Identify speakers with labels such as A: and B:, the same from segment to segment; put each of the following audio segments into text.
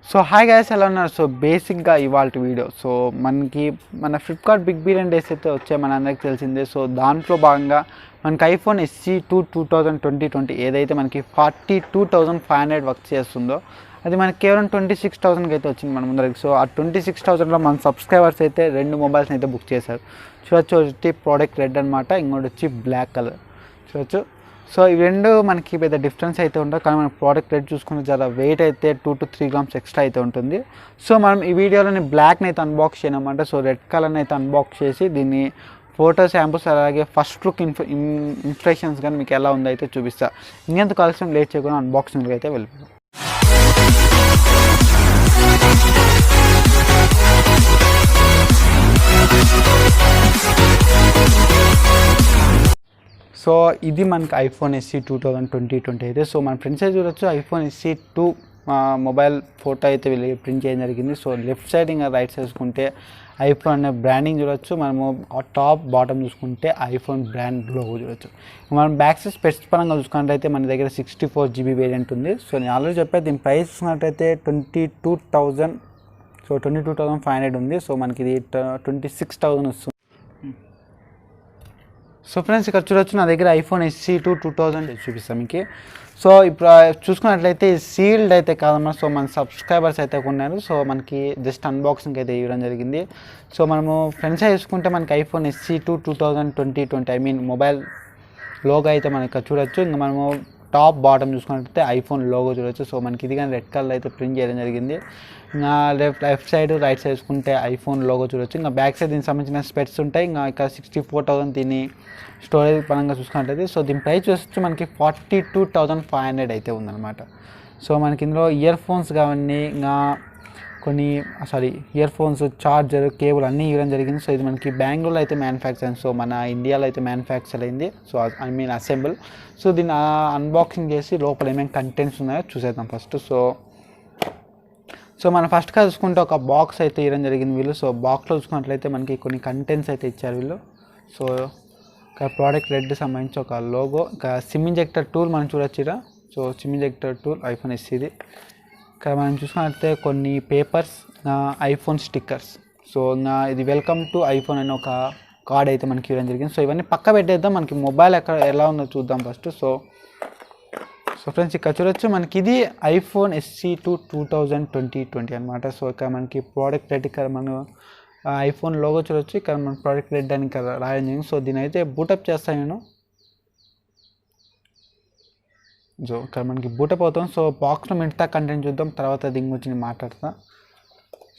A: So hi guys, ఎలా ఉన్నారు? So బేసిక్గా ఇవాళ వీడియో మన ఫ్లిప్కార్ట్ బిగ్ బిలియన్ డేస్ అయితే వచ్చాయి, మన అందరికి తెలిసిందే. సో దాంట్లో భాగంగా మనకి ఐఫోన్ SE2 2020 ఏదైతే మనకి 42,500 వర్క్ చేస్తుందో అది మనకి కేవలం 26,000కి అయితే వచ్చింది మన ముందరికి. సో ఆ 26,000లో మన సబ్స్క్రైబర్స్ అయితే 2 మొబైల్స్ని అయితే బుక్ చేశారు. చూడొచ్చు, వచ్చి ప్రోడక్ట్ రెడ్ అనమాట, ఇంకోటి వచ్చి బ్లాక్ కలర్. చూడొచ్చు. సో ఇవి రెండు మనకి పెద్ద డిఫరెన్స్ అయితే ఉండదు, కానీ మన ప్రోడక్ట్ రేట్ చూసుకుంటే చాలా వెయిట్ అయితే 2 to 3 grams ఎక్స్ట్రా అయితే ఉంటుంది. సో మనం ఈ వీడియోలోని బ్లాక్ని అయితే అన్బాక్స్ చేయనమాట. సో రెడ్ కలర్ని అయితే అన్బాక్స్ చేసి దీన్ని ఫోటో శాంపుల్స్ అలాగే ఫస్ట్ లుక్ ఇంప్రెషన్స్ కానీ మీకు ఎలా ఉందో అయితే చూపిస్తా. ఇంకెంత కాల్సిన లేట్ చేయకుండా అన్బాక్సింగ్కి అయితే వెళ్ళిపోతాం. సో ఇది మనకి ఐఫోన్ SE 2020 అయితే. సో మన ఫ్రెండ్స్ అయితే చూడొచ్చు, ఐఫోన్ SE2 మొబైల్ ఫోటో అయితే వీళ్ళు ప్రింట్ చేయడం జరిగింది. సో లెఫ్ట్ సైడ్ ఇంకా రైట్ సైడ్ చూసుకుంటే ఐఫోన్ అనే బ్రాండింగ్ చూడొచ్చు. మనము టాప్ బాటమ్ చూసుకుంటే ఐఫోన్ బ్రాండ్ లోగో చూడొచ్చు. మనం బ్యాక్ సైడ్ స్పెట్స్ పరంగా చూసుకున్నట్టయితే మన దగ్గర 64 GB వేరియంట్ ఉంది. సో నేను ఆల్రెడీ చెప్పాను, దీని ప్రైస్ చూసుకున్నట్టయితే 22,000. సో 22,500 ఉంది. సో మనకి ఇది 26,000 వస్తుంది. సో ఫ్రెండ్స్, ఇక్కడ చూడొచ్చు, నా దగ్గర ఐఫోన్ SE2 2000 చూపిస్తాను మీకు. సో ఇప్పుడు చూసుకున్నట్లయితే సీల్డ్ అయితే కాదమ్మా. సో మన సబ్స్క్రైబర్స్ అయితే కొన్నారు. సో మనకి జస్ట్ అన్బాక్సింగ్ అయితే ఇవ్వడం జరిగింది. సో మనము ఫ్రెండ్స్ చూసుకుంటే మనకి iPhone SE2 2020 I mean mobile logo అయితే మనకి ఇక్కడ చూడొచ్చు. ఇంకా మనము టాప్ బాటమ్ చూసుకున్నట్లయితే ఐఫోన్ లోగో చూడొచ్చు. సో మనకి ఇది కానీ రెడ్ కలర్ అయితే ప్రింట్ చేయడం జరిగింది. ఇంకా లెఫ్ట్ సైడ్ రైట్ సైడ్ చూసుకుంటే ఐఫోన్ లోగో చూడొచ్చు. ఇంకా బ్యాక్ సైడ్ దీనికి సంబంధించిన స్పెట్స్ ఉంటాయి. ఇంకా ఇక్కడ 64,000 దీని స్టోరేజ్ పరంగా చూసుకున్నట్లయితే. సో దీని ప్రైస్ వచ్చి మనకి 42,500 అయితే ఉందన్నమాట. సో మనకి ఇందులో ఇయర్ ఫోన్స్ కానీ ఇంకా ఇయర్ ఫోన్స్, చార్జర్, కేబుల్ అన్నీ ఇవ్వడం జరిగింది. సో ఇది మనకి బెంగళూరులో అయితే మ్యానుఫ్యాక్చర్ అయింది. సో మన ఇండియాలో అయితే మ్యానుఫ్యాక్చర్ అయింది. So I mean assemble. So దీన్ని అన్బాక్సింగ్ చేసి లోపల ఏమేమి కంటెంట్స్ ఉన్నాయో చూసేద్దాం ఫస్ట్. సో మనం ఫస్ట్గా చూసుకుంటే ఒక బాక్స్ అయితే ఇవ్వడం జరిగింది వీళ్ళు. సో బాక్స్లో చూసుకున్నట్లయితే మనకి కొన్ని కంటెంట్స్ అయితే ఇచ్చారు వీళ్ళు. సో ఇక్కడ ప్రోడక్ట్ రెడ్ సంబంధించి ఒక లోగో, ఇంకా సిమ్ ఇంజెక్టర్ టూల్ మనం చూడొచ్చు. So SIM injector tool iPhone SEది. ఇక్కడ మనం చూసుకున్నట్లయితే కొన్ని పేపర్స్, ఐఫోన్ స్టిక్కర్స్. సో ఇంకా ఇది వెల్కమ్ టు ఐఫోన్ అనే ఒక కార్డ్ అయితే మనకి ఇవ్వడం జరిగింది. సో ఇవన్నీ పక్క పెట్టేద్దాం, మనకి మొబైల్ ఎలా ఉందో చూద్దాం ఫస్ట్. సో ఫ్రెండ్స్, ఇక్కడ చూడొచ్చు, మనకి ఇది ఐఫోన్ SE2 2020 అనమాట. సో ఇక్కడ మనకి ప్రోడక్ట్ రెడ్, ఇక్కడ మనం ఐఫోన్ లోగో చూడొచ్చు. ఇక్కడ మన ప్రోడక్ట్ రెడ్ అని ఇక్కడ రాయడం జరిగింది. సో దీని అయితే బూటప్ చేస్తాను నేను. సో ఇక్కడ మనకి బూటప్ అవుతాం. సో బాక్స్లో మిగతా కంటెంట్ చూద్దాం, తర్వాత దీని గురించి మాట్లాడతా.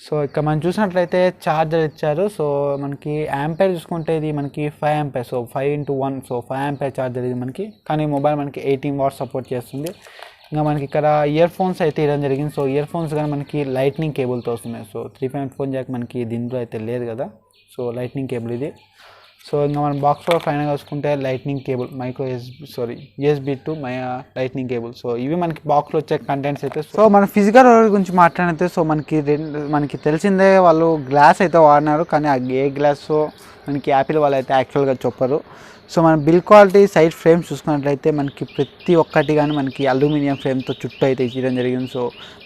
A: సో ఇక్కడ మనం చూసినట్లయితే ఛార్జర్ ఇచ్చారు. సో మనకి యాంపేర్ చూసుకుంటే ఇది మనకి 5 ampere. So 5x1. So 5 ampere charger ఇది మనకి. కానీ మొబైల్ మనకి 18 వాట్స్ సపోర్ట్ చేస్తుంది. ఇంకా మనకి ఇక్కడ ఇయర్ ఫోన్స్ అయితే ఇవ్వడం జరిగింది. సో ఇయర్ ఫోన్స్ కానీ మనకి లైట్నింగ్ కేబుల్తో వస్తున్నాయి. సో 3.4 జాక్ మనకి దీంట్లో అయితే లేదు కదా. సో లైట్నింగ్ కేబుల్ ఇది. సో ఇంకా మనం బాక్స్లో ఫైనల్గా చూసుకుంటే lightning cable, USB to lightning cable. So ఇవి మనకి బాక్స్లో వచ్చే కంటెంట్స్ అయితే. సో మన ఫిజికల్ గురించి మాట్లాడితే, సో మనకి తెలిసిందే, వాళ్ళు గ్లాస్ అయితే వాడినారు. కానీ ఆ ఏ గ్లాస్ మనకి యాపిల్ వాళ్ళు అయితే యాక్చువల్గా చెప్పరు. సో మన బిల్ క్వాలిటీ, సైడ్ ఫ్రేమ్స్ చూసుకున్నట్లయితే మనకి ప్రతి ఒక్కటి కానీ మనకి అల్యూమినియం ఫ్రేమ్తో చుట్టూ అయితే ఇచ్చడం జరిగింది. So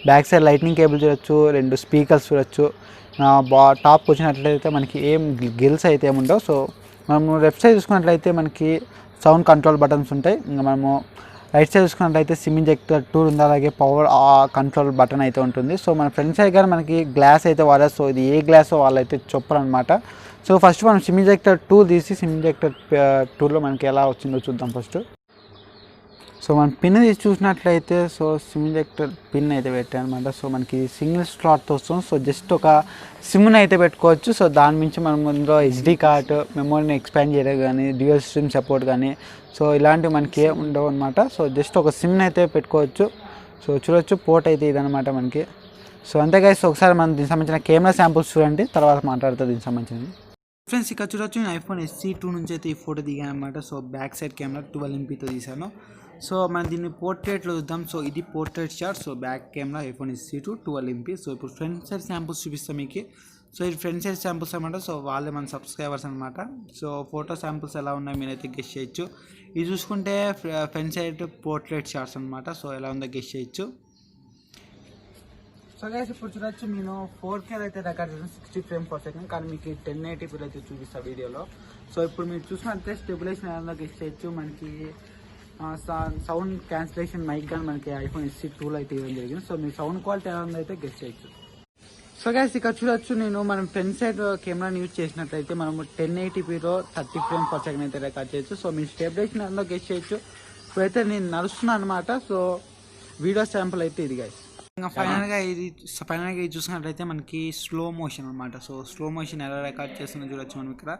A: back side lightning cable చూడొచ్చు, 2 స్పీకర్స్ చూడొచ్చు. టాప్కి వచ్చినట్లయితే మనకి ఏం గిల్స్ అయితే ఏముండవు. సో మనము లెఫ్ట్ సైడ్ చూసుకున్నట్లయితే మనకి సౌండ్ కంట్రోల్ బటన్స్ ఉంటాయి. ఇంకా మనము రైట్ సైడ్ చూసుకున్నట్లయితే సిమ్ ఇంజెక్టర్ టూల్ ఉంది, అలాగే పవర్ కంట్రోల్ బటన్ అయితే ఉంటుంది. సో మన ఫ్రంట్ సైడ్ కానీ మనకి గ్లాస్ అయితే వాడారు. సో ఇది ఏ గ్లాసో వాళ్ళైతే చెప్పరు అనమాట. సో ఫస్ట్ మనం సిమ్ ఇంజెక్టర్ టూల్ తీసి సిమ్ ఇంజెక్టర్ టూల్లో మనకి ఎలా వచ్చిందో చూద్దాం ఫస్ట్. సో మనం పిన్ తీసి చూసినట్లయితే, సో సిమ్ ఇంజెక్టర్ పిన్ అయితే పెట్టాను అనమాట. సో మనకి సింగిల్ స్లాట్తో వస్తుంది. సో జస్ట్ ఒక సిమ్ని అయితే పెట్టుకోవచ్చు. సో దాని నుంచి మనం ఇందులో SD కార్డ్, మెమోరీని ఎక్స్పాండ్ చేయడం కానీ, డ్యూయల్ స్ట్రీమ్ సపోర్ట్ కానీ, సో ఇలాంటివి మనకి ఏం ఉండవు అనమాట. సో జస్ట్ ఒక సిమ్ని అయితే పెట్టుకోవచ్చు. సో చూడొచ్చు, పోర్ట్ అయితే ఇదనమాట మనకి. సో అంతే గైస్, ఒకసారి మనం దీనికి సంబంధించిన కెమెరా శాంపుల్స్ చూడండి, తర్వాత మాట్లాడుతుంది దీనికి సంబంధించి. ఫ్రెండ్స్, ఇక్కడ చూడొచ్చు, నేను ఐఫోన్ SE2 నుంచి అయితే ఈ ఫోటో దిగాను అనమాట. So back side camera 12MP తీసాను. సో మనం దీన్ని పోర్ట్రేట్లో చూద్దాం. సో ఇది portrait shot. So back camera iPhone SE2 12MP. So ఇప్పుడు ఫ్రంట్ సైడ్ శాంపుల్స్ చూపిస్తాం మీకు. సో ఇది ఫ్రంట్ సైడ్ శాంపుల్స్ అనమాట. సో వాళ్ళే మన సబ్స్క్రైబర్స్ అనమాట. సో ఫోటో శాంపుల్స్ ఎలా ఉన్నాయో మీరైతే గెస్ చేయొచ్చు. ఇది చూసుకుంటే ఫ్రంట్ సైడ్ పోర్ట్రేట్ షాట్స్ అనమాట. సో ఎలా ఉందో గెస్ చేయొచ్చు. సో గైస్ ఇప్పుడు చూడొచ్చు నేను 4K అయితే రికార్డ్ చేసాను 60 ఫ్రేమ్ పర్ సెకండ్, కానీ మీకు 1080p అయితే చూపిస్తా వీడియోలో. సో ఇప్పుడు మీరు చూసినట్టే స్టెబిలైజేషన్ ఎలా గెస్ట్ చేయొచ్చు. మనకి సౌండ్ క్యాన్సిలేషన్ మైక్ కానీ మనకి iPhone SE 2లో అయితే ఇవ్వడం జరిగింది. సో మీ సౌండ్ క్వాలిటీ ఎలా ఉందో అయితే గెస్ట్ చేయొచ్చు. సో గైస్ ఇక్కడ చూడొచ్చు నేను మనం ఫ్రంట్ సైడ్ కెమెరాని యూజ్ చేసినట్లయితే మనము 1080pలో 30 ఫ్రేమ్ పర్ సెకండ్ అయితే రికార్డ్ చేయొచ్చు. సో మీ స్టెబిలైజేషన్ ఎలా గెస్ట్ చేయొచ్చు. ఇప్పుడైతే నేను నడుస్తున్నాను అనమాట. సో వీడియో శాంపుల్ అయితే ఇది గైస్. ఇంకా ఫైనల్గా ఇది చూసినట్లయితే మనకి స్లో మోషన్ అనమాట. సో స్లో మోషన్ ఎలా రికార్డ్ చేస్తుందో చూడొచ్చు మనం ఇక్కడ.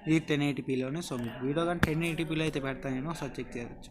A: ఇది 1080pలోనే. సో మీకు వీడియో కానీ 1080pలో అయితే పెడతాను నేను, సో చెక్ చేయవచ్చు.